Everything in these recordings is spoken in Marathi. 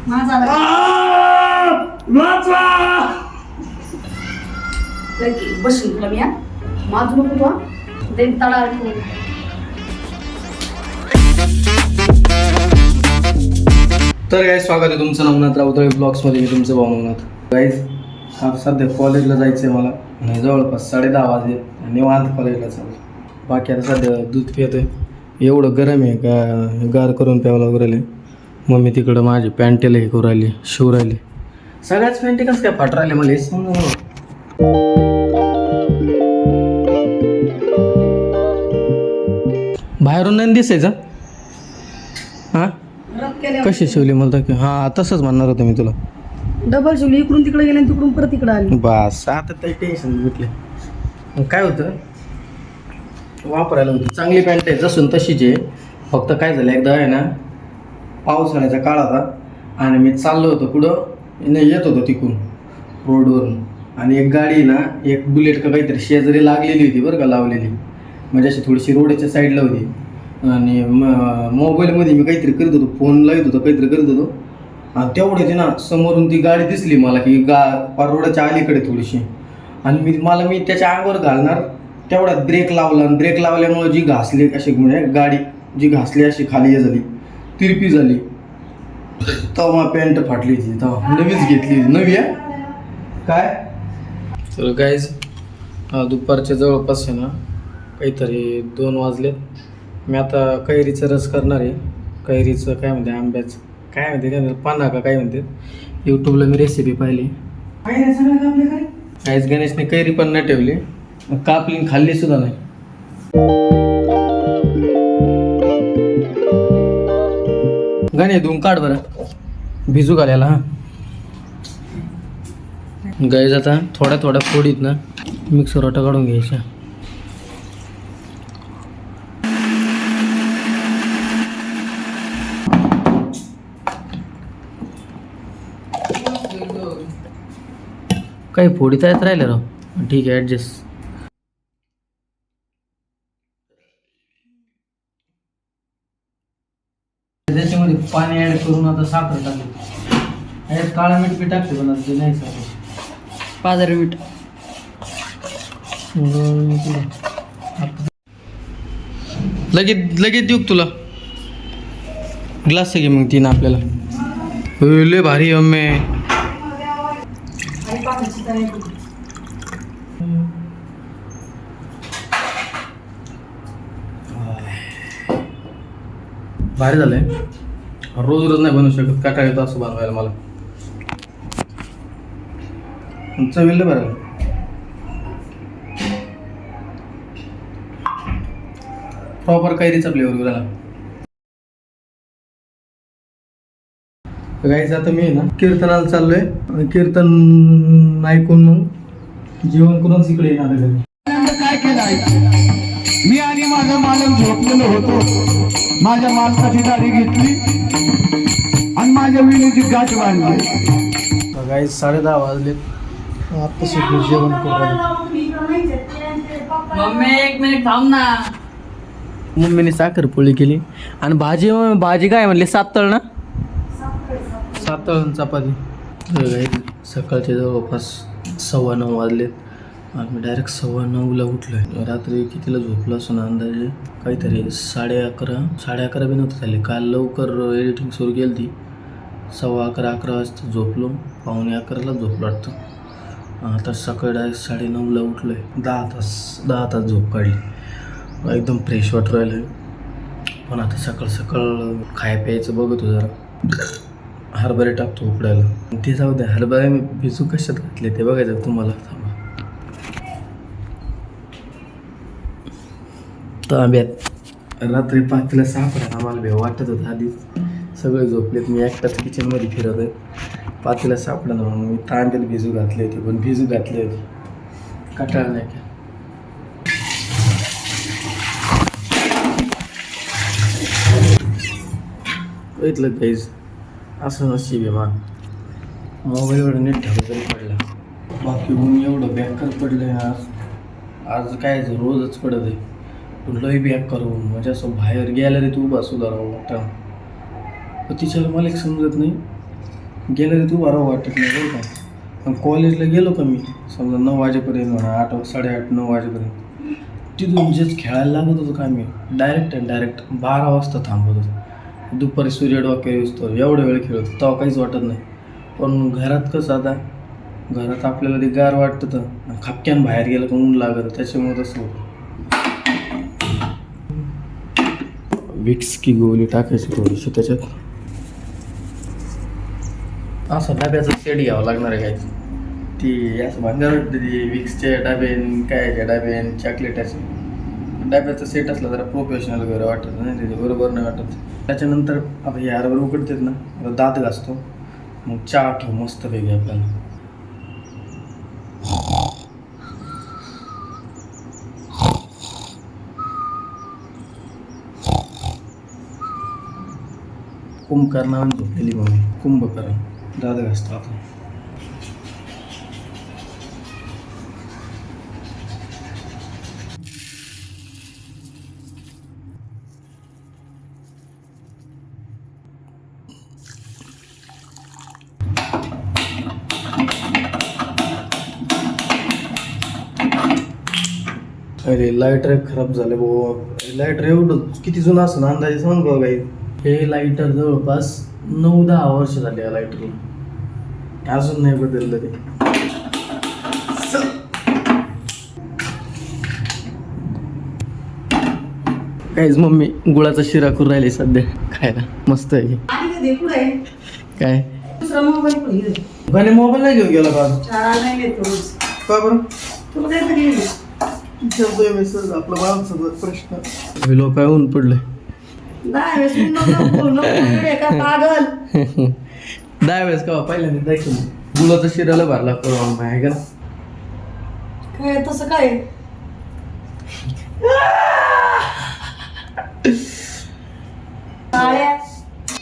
माझा बसून तुला मी माझू नको तू देन तळा तर गाईज स्वागत आहे तुमचं नवनाथ राऊतळे ब्लॉग्समध्ये. मी तुमचं भाऊ नवनाथ. गाईज आता सध्या कॉलेजला जायचं आहे मला आणि जवळपास 10:30 वाजले आणि निवांत कॉलेजला चालू. बाकी आता सध्या दूध पित आहे. एवढं गरम आहे का गार करून प्यावं लागू राहिले. मम्मी तिकडं माझी पॅन्टेला हे करू राहिली, शिव राहिली. सगळ्याच पॅन्टे कसं काय फाट राहिले मला हे समजा. बाहेरून नाही दिसायचं. हां कशी शिवली मला तर हां तसंच म्हणणार होतं मी तुला. डबल शिवली इकडून तिकडे गेले आणि तिकडून परत इकडे आली. बस आता तरी टेन्शन घेतले. मग काय होतं वापरायला होती चांगली पॅन्ट आहे जसून तशीच आहे. फक्त काय झालं एकदा आहे ना पावसाळ्याचा काळ होता आणि मी चाललो होतो पुढं येत होतो तिकडून रोडवरून आणि एक गाडी ना एक बुलेट का काहीतरी शेजारी लागलेली होती बरं का लावलेली. म्हणजे अशी थोडीशी रोडच्या साईडला होती आणि मोबाईलमध्ये मी काहीतरी करीत होतो फोन लावत होतो काहीतरी करीत होतो आणि तेवढे ना समोरून ती गाडी दिसली मला की रोडाच्या अलीकडे थोडीशी आणि मी त्याच्या अंगावर घालणार तेवढ्यात ब्रेक लावला आणि ब्रेक लावल्यामुळे जी घासली अशी म्हणजे गाडी जी घासली अशी खाली हे झाली तिरपी झाली. तेव्हा पॅन्ट फाटली ती तेव्हा नवीच घेतली नवी आहे काय. तर गाईज दुपारच्या जवळपास आहे ना काहीतरी 2 वाजले. मी आता कैरीचा रस करणार आहे. कैरीचं काय म्हणते आंब्याचं काय म्हणते काय पाना का काय म्हणते. यूट्यूबला मी रेसिपी पाहिली. काहीच गणेशने कैरी पण नाही ठेवली कापली खाल्ली सुद्धा नाही. गणे धुवून काढ बरं भिजू घालायला. हां गाईज आता थोड्या फोडीत ना मिक्सर वाटा काढून घ्यायच्या. काही फोडीत येत राहिले राव. ठीक आहे ॲडजस्ट. त्याच्यामध्ये पाणी ॲड करून आता साखर टाकली. यात काळं मीठ बी टाकते पण ते नाही साखर पाजारी मीठ लगेच देऊ तुला ग्लास घे मग तीन आपल्याला. लय भारी अम्मे. भारी झालंय. रोज नाही बनवू शकत काटा येतो असं बनवायला मला. चवीला बरं प्रॉपर कैरीचा फ्लेवर झाला. गाईच आता मी ना कीर्तनाला चाललोय. कीर्तन ऐकून मग जेवण करूनच इकडे येणार घरी. काय केलं मी आणि माझा मालक झोपलेलो होतो. माझ्या मालकाची दाढी घेतली आणि माझ्या विणीची गाठ बांधली. गाईज 10:30 वाजले. आता सगळं जेवण करू. मम्मी 1 मिनिट थांब ना. मम्मीने साखरपोळी केली आणि भाजी काय म्हणली सातळ ना सातळ चपाती. सकाळचे जवळपास 9:15 वाजलेत आणि मी डायरेक्ट 9:15ला उठलो आहे. रात्री कितीला झोपलो असं ना अंदाजे काहीतरी 11:30 बी नव्हतं झाले. काल लवकर एडिटिंग सुरू केली ती 11:15 वाजता झोपलो. 11:45ला झोपलो वाटतं. आता सकाळी डायरेक्ट 9:30ला उठलो आहे. 10 तास झोप काढली. एकदम फ्रेश वाटू राहिलं. पण आता सकाळ खाय प्यायचं बघतो जरा. हरभरे टाकतो उकडायला ते जाऊ द्या. हरभरे मी भिजू कशात घातले ते बघायचं तुम्हाला. थांबा तांब्यात रात्री 5ला सापडा आम्हाला भेव वाटत होतं. आधीच सगळे झोपलेत मी एकटाच किचनमध्ये फिरत आहे. 5ला सापडा ना म्हणून मी तांब्यात भिजू घातले होते पण भिजू घातले होते कटाळा नाही का. बघितलं काहीच असं नशीब आहे मान. मोबाईलवर नेट ठेवलं तरी पडला. बाकी ऊन एवढं बेकार पडलं आहे आज काय रोजच पडत आहे. लई बॅक करून म्हणजे असं बाहेर गेला रे तू उभा सुद्धा राहू मोठा. तिच्यावर मला एक समजत नाही गेलं तरी तू बरं वाटत नाही बरं का. पण कॉलेजला गेलो का मी समजा 9 वाजेपर्यंत म्हणा 8 8:30 9 वाजेपर्यंत तिथून जेच खेळायला लागत होतो का मी डायरेक्ट 12 वाजता थांबत होतो. दुपारी सूर्य डोक्यावर येतो एवढा वेळ खेळतो तेव्हा काहीच वाटत नाही. पण घरात कसं आता घरात आपल्याला ते गार वाटतं तर खपक्यान बाहेर गेलं का ऊन लागतं त्याच्यामुळे तसं होतं. विक्स की गोळी टाकायची थोडीशी त्याच्यात. असं डब्याचं सेट घ्यावं लागणार आहे काय ती असं भांगार वाटतं ती विक्सचे डबेन कायचे डबेन चॉकलेटाचे डब्याचा सेट असला जरा प्रोफेशनल वगैरे वाटत नाही ते बरोबर नाही वाटत. त्याच्यानंतर आता हे हरभरे उकडतात ना आता दात घासतो मग चहा ठेव मस्त वेगळी आपल्याला. कुंभकर्ण नावाने झोपलेली मम्मी कुंभकर्ण दादा घासतो आता. अरे लाईटर खराब झाले बाबा. लाईटर एवढं किती जुनं असं ना अंदाजे सांग बघा काही. हे लाईटर जवळपास 9-10 वर्ष झाले या लाईटरला अजून नाही बदललं ते. काहीच मम्मी गुळाचा शिरा करून राहिली सध्या खायला मस्त आहे. काय दुसरा मोबाईल पण घे. गाणे मोबाईल नाही घेऊन गेला का चार नाही येतो रोज. का बरं तुला काय तरी विचारतोय मी सर आपला बाळाचा प्रश्न. लोक ऊन पडले नाही वेळेस नको का पागल 10 वेळेस का पहिल्यांदा दाखवलं गुळाचा शिराला भरला करून आहे का काय तसं काय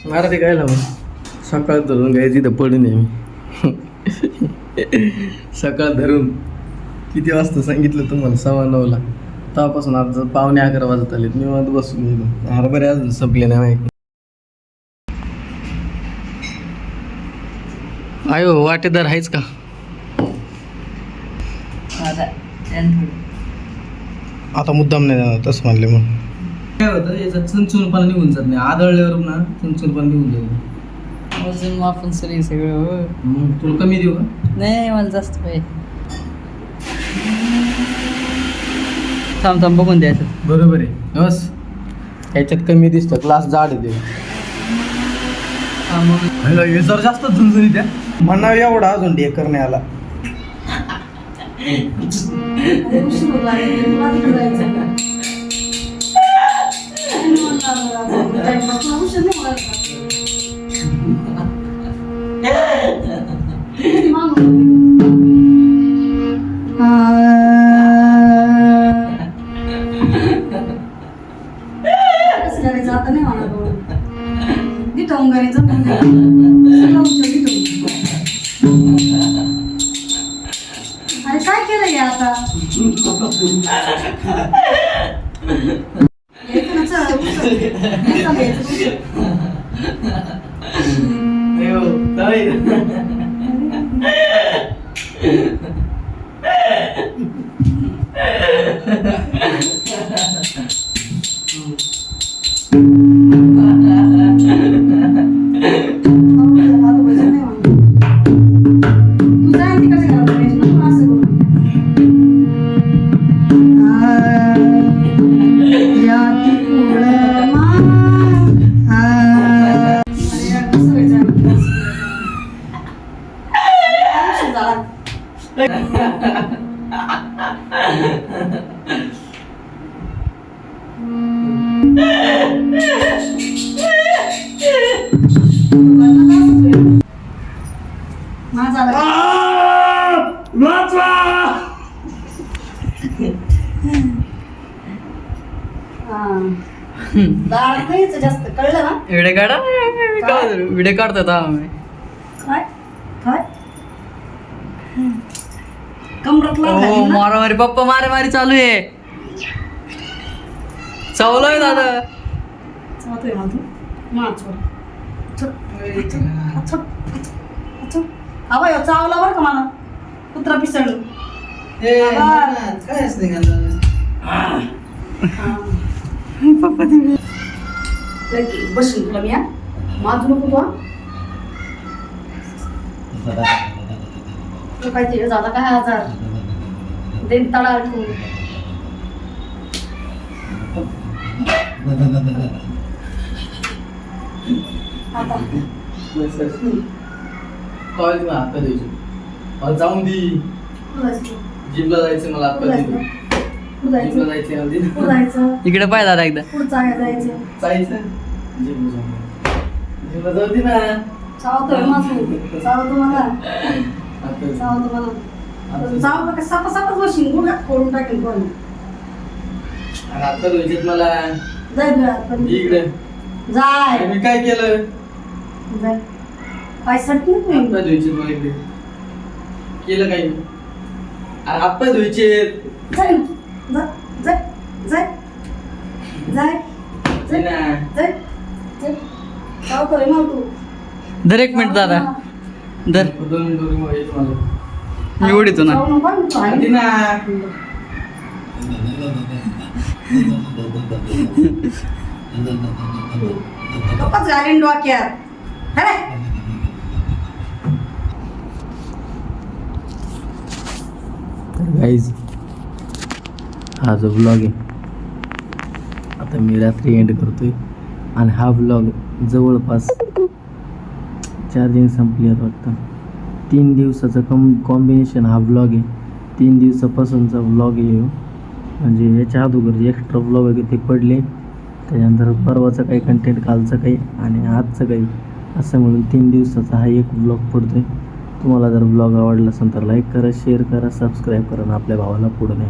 मारा ते काय लावून सकाळ धरून गाय तिथं पडून आहे मी. सकाळ धरून किती वाजता सांगितलं तुम्हाला 9:15 तेव्हापासून आज 11:45 वाजत आलेत मी मग बसून गेलो. हरभरे अजून संपले नाही माहिती. आयो वाटेदार आहेच का आता मुद्दाम नाही जाणार तसं म्हणले मग काय होतं याचा चुनचुनपणा निघून जात नाही आदळल्यावर ना चुनचुनपणा निघून जाईल. वजन मापून सगळं मग तुला कमी देऊ का नाही मला जास्त पाहिजे. थांब बघून द्यायचं बरोबर आहे बस याच्यात कमी दिसतं ग्लास जाड आहे ते. हे जर जास्त झुंझुनी द्या म्हणा एवढा अजून डे करणे आला. जाता नाही म्हणा अरे काय केलं आता जास्त कळलं ना व्हिडिओ काढा व्हिडिओ काढतात आम्ही काय काय कमरातला हो मारामारी पप्पा मारामारी चालू आहे चावलोय दादा चावतोय माझं हवा ह्यो चावला बरं का मला कुत्रा पिसळलं काय असते पप्पा ते बसून तुला मी हा माजू नको तू हा काय ते झाला काय आजार देन तडा ठेवून आता हात द्यायचे मला जाऊन दे जिमला जायचं मला हात जिमला जायचं इकडे पाय दादा एकदा जायचं जिमला जाऊ दे ना चावतोय मासू चावतो मला चावतो मला चाव का सपासपच बशीन गुडघा फोडून टाकेल कोण हात धुवायचे मला जाय इकडे जाय मी काय केलं जाय पाय सटकी हात धुवायचे मला इकडे केलं काही अरे हात पाय धुवायचे जाय जाय जाय जाय जाय ना जाय जाय चावतोय मग तू धर एक मिनिट दादा धर 2 मिनिटं मग येतो मला मी ओढितो ना चावू नको तू आधी ना कपाच घालीन डोक्यात अरे तर गाईज हा जो ब्लॉग आहे आता मी रात्री एंड करतोय आणि हा ब्लॉग जवळपास चार्जिंग संपली आहेत वाटतं 3 दिवसाचं कॉम्बिनेशन हा ब्लॉग आहे 3 दिवसापासूनचा ब्लॉग आहे ह्यो. म्हणजे याच्या अगोदर जे एक्स्ट्रा ब्लॉग आहे ते पडले त्याच्यानंतर परवाचं काही कंटेंट कालचं काही आणि आजचं काही असं म्हणून 3 दिवसाचा हा एक ब्लॉग पडतोय. तुम्हाला जर ब्लॉग आवडला असेल तर लाईक करा शेअर करा सबस्क्राईब करा आणि आपल्या भावाला पुढे न्या.